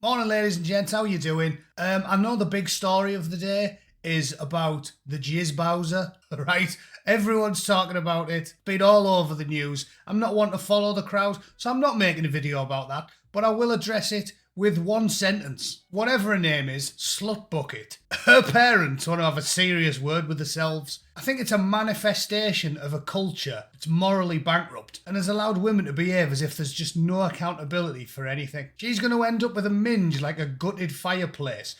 Morning, ladies and gents. How you doing? I know the big story of the day is about the Jizz Bowser, right? Everyone's talking about it. Been all over the news. I'm not one to follow the crowd, so I'm not making a video about that. But I will address it with one sentence. Whatever her name is, slut bucket. Her parents want to have a serious word with themselves. I think it's a manifestation of a culture that's morally bankrupt and has allowed women to behave as if there's just no accountability for anything. She's going to end up with a minge like a gutted fireplace.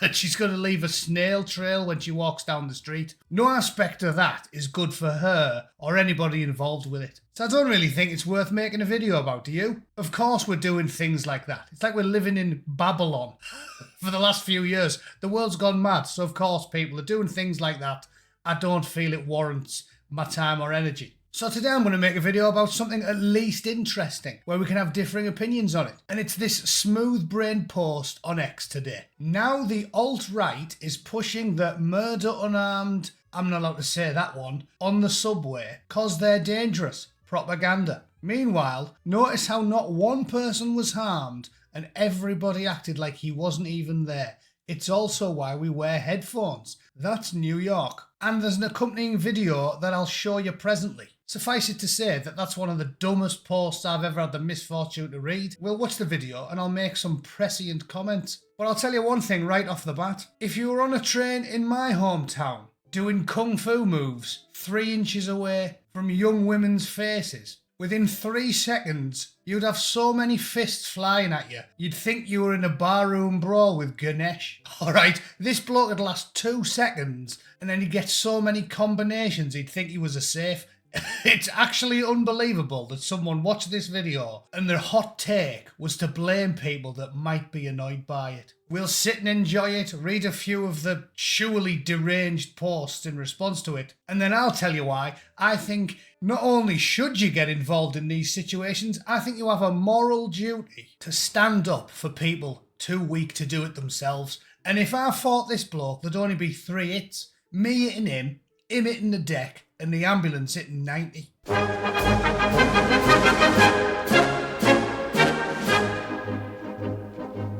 And she's going to leave a snail trail when she walks down the street. No aspect of that is good for her or anybody involved with it. So I don't really think it's worth making a video about, do you? Of course we're doing things like that. It's like we're living in Babylon for the last few years. The world's gone mad, so of course people are doing things like that. I don't feel it warrants my time or energy. So today I'm going to make a video about something at least interesting, where we can have differing opinions on it. And it's this smooth-brained post on X today. Now the alt-right is pushing the murder unarmed, I'm not allowed to say that one, on the subway, cause they're dangerous. Propaganda. Meanwhile, notice how not one person was harmed and everybody acted like he wasn't even there. It's also why we wear headphones. That's New York. And there's an accompanying video that I'll show you presently. Suffice it to say that that's one of the dumbest posts I've ever had the misfortune to read. We'll watch the video and I'll make some prescient comments. But I'll tell you one thing right off the bat. If you were on a train in my hometown, doing kung fu moves 3 inches away from young women's faces, within 3 seconds, you'd have so many fists flying at you, you'd think you were in a barroom brawl with Ganesh. Alright, this bloke would last 2 seconds, and then he'd get so many combinations he'd think he was a safe. It's actually unbelievable that someone watched this video and their hot take was to blame people that might be annoyed by it. We'll sit and enjoy it, read a few of the surely deranged posts in response to it, and then I'll tell you why I think not only should you get involved in these situations, I think you have a moral duty to stand up for people too weak to do it themselves. And if I fought this bloke, there'd only be 3 hits. Me hitting him hitting the deck, and the ambulance hitting 90.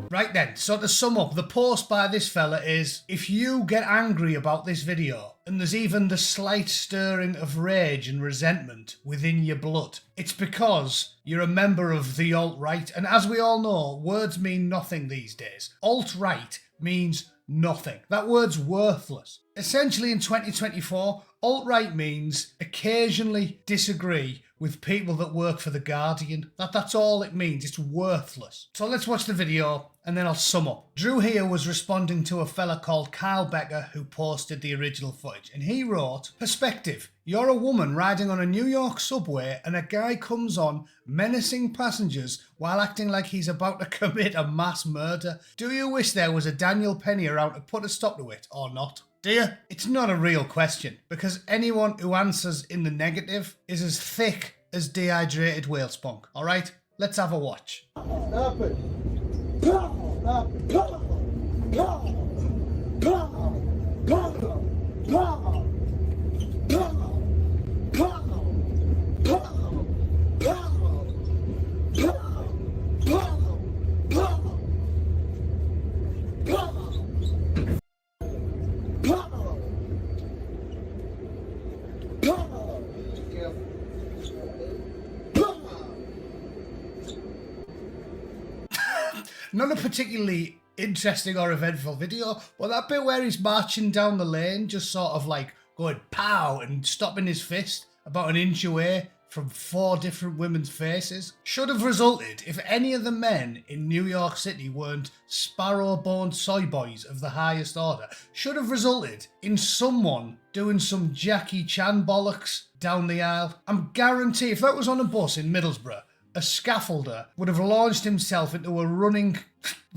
Right then, so to sum up, the post by this fella is, if you get angry about this video, and there's even the slight stirring of rage and resentment within your blood, it's because you're a member of the alt-right, and as we all know, words mean nothing these days. Alt-right means nothing. That word's worthless. Essentially in 2024, alt-right means occasionally disagree with people that work for The Guardian. That's all it means. It's worthless. So let's watch the video and then I'll sum up. Drew here was responding to a fella called Kyle Becker who posted the original footage, and he wrote, "Perspective. You're a woman riding on a New York subway and a guy comes on menacing passengers while acting like he's about to commit a mass murder. Do you wish there was a Daniel Penny around to put a stop to it or not? Do you?" It's not a real question, because anyone who answers in the negative is as thick as dehydrated whale spunk. Alright, let's have a watch. Stop it. Stop Not a particularly interesting or eventful video, but that bit where he's marching down the lane, just sort of like going pow and stopping his fist about an inch away from 4 different women's faces, should have resulted, if any of the men in New York City weren't sparrow-boned soy boys of the highest order, should have resulted in someone doing some Jackie Chan bollocks down the aisle. I'm guarantee if that was on a bus in Middlesbrough, a scaffolder would have launched himself into a running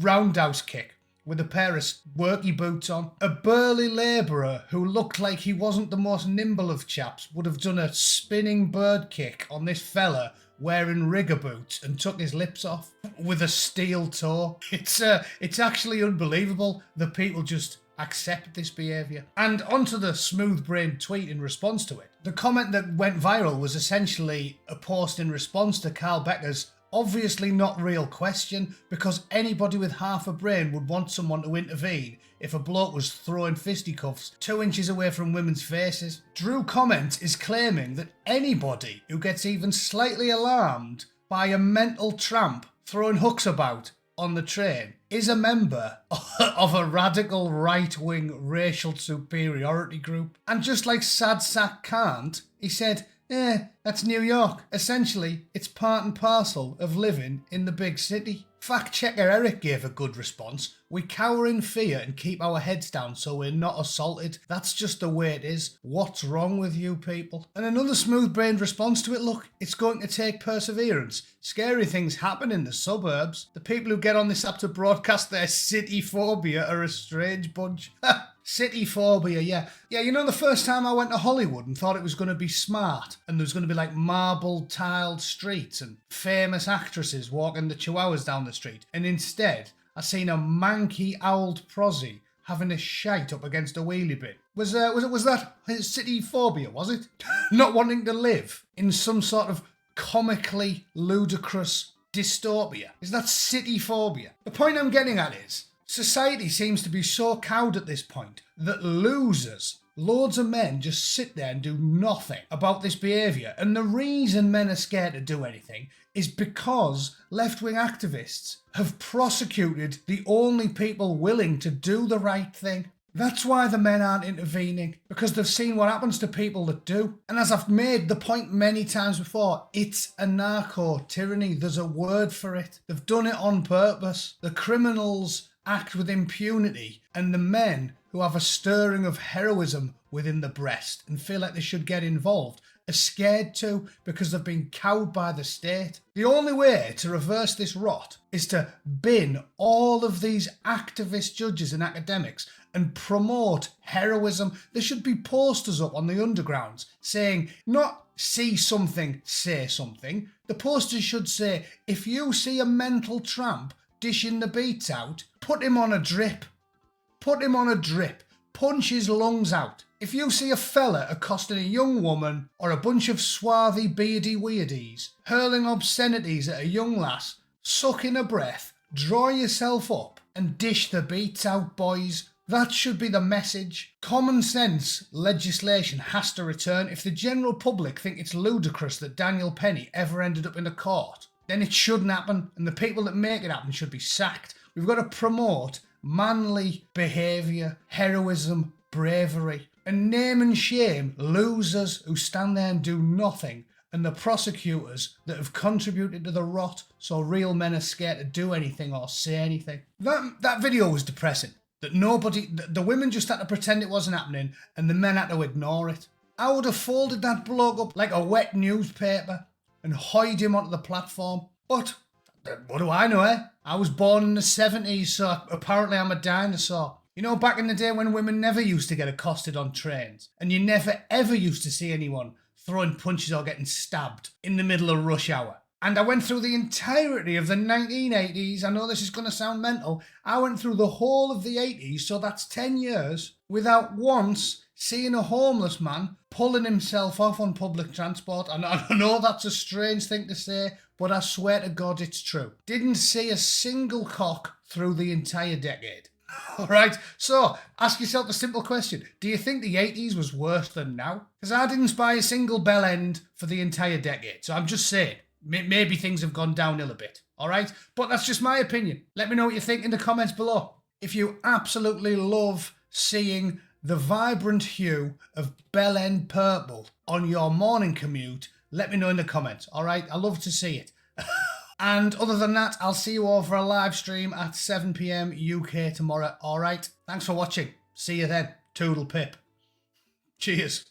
roundhouse kick with a pair of worky boots on. A burly labourer who looked like he wasn't the most nimble of chaps would have done a spinning bird kick on this fella wearing rigger boots and took his lips off with a steel toe. It's actually unbelievable that people just accept this behaviour. And onto the smooth-brained tweet in response to it. The comment that went viral was essentially a post in response to Carl Becker's Obviously not real question, because anybody with half a brain would want someone to intervene if a bloke was throwing fisticuffs 2 inches away from women's faces. Drew Comment is claiming that anybody who gets even slightly alarmed by a mental tramp throwing hooks about on the train is a member of a radical right-wing racial superiority group. And just like Sad Sack can't, he said, that's New York. Essentially, it's part and parcel of living in the big city. Fact-checker Eric gave a good response. We cower in fear and keep our heads down so we're not assaulted. That's just the way it is. What's wrong with you people? And another smooth-brained response to it, look, it's going to take perseverance. Scary things happen in the suburbs. The people who get on this app to broadcast their city phobia are a strange bunch. City phobia, yeah. Yeah, you know the first time I went to Hollywood and thought it was going to be smart and there was going to be like marble tiled streets and famous actresses walking the chihuahuas down the street, and instead I seen a manky old prosy having a shite up against a wheelie bin. Was that city phobia, was it? Not wanting to live in some sort of comically ludicrous dystopia. Is that city phobia? The point I'm getting at is, society seems to be so cowed at this point that losers, loads of men, just sit there and do nothing about this behaviour. And the reason men are scared to do anything is because left-wing activists have prosecuted the only people willing to do the right thing. That's why the men aren't intervening, because they've seen what happens to people that do. And as I've made the point many times before, it's anarcho-tyranny. There's a word for it. They've done it on purpose. The criminals act with impunity, and the men who have a stirring of heroism within the breast and feel like they should get involved are scared to because they've been cowed by the state. The only way to reverse this rot is to bin all of these activist judges and academics and promote heroism. There should be posters up on the undergrounds saying, not see something, say something. The posters should say, if you see a mental tramp dishing the beats out, put him on a drip. Put him on a drip. Punch his lungs out. If you see a fella accosting a young woman or a bunch of swarthy beardy weirdies hurling obscenities at a young lass, suck in a breath, draw yourself up and dish the beats out, boys. That should be the message. Common sense legislation has to return. If the general public think it's ludicrous that Daniel Penny ever ended up in a court, then it shouldn't happen, and the people that make it happen should be sacked. We've got to promote manly behaviour, heroism, bravery, and name and shame losers who stand there and do nothing, and the prosecutors that have contributed to the rot so real men are scared to do anything or say anything. That video was depressing. That the women just had to pretend it wasn't happening and the men had to ignore it. I would have folded that bloke up like a wet newspaper and hoid him onto the platform. But what do I know, eh? I was born in the 70s, so apparently I'm a dinosaur. You know, back in the day when women never used to get accosted on trains, and you never ever used to see anyone throwing punches or getting stabbed in the middle of rush hour. And I went through the entirety of the 1980s. I know this is going to sound mental. I went through the whole of the 80s, so that's 10 years, without once seeing a homeless man pulling himself off on public transport. And I know that's a strange thing to say, but I swear to God it's true. Didn't see a single cock through the entire decade. All right, so ask yourself a simple question. Do you think the 80s was worse than now? Because I didn't buy a single bell end for the entire decade, so I'm just saying. Maybe things have gone downhill a bit, all right? But that's just my opinion. Let me know what you think in the comments below. If you absolutely love seeing the vibrant hue of bell end purple on your morning commute, let me know in the comments, all right? I love to see it. And other than that, I'll see you all for a live stream at 7 PM UK tomorrow, all right? Thanks for watching. See you then. Toodle pip. Cheers.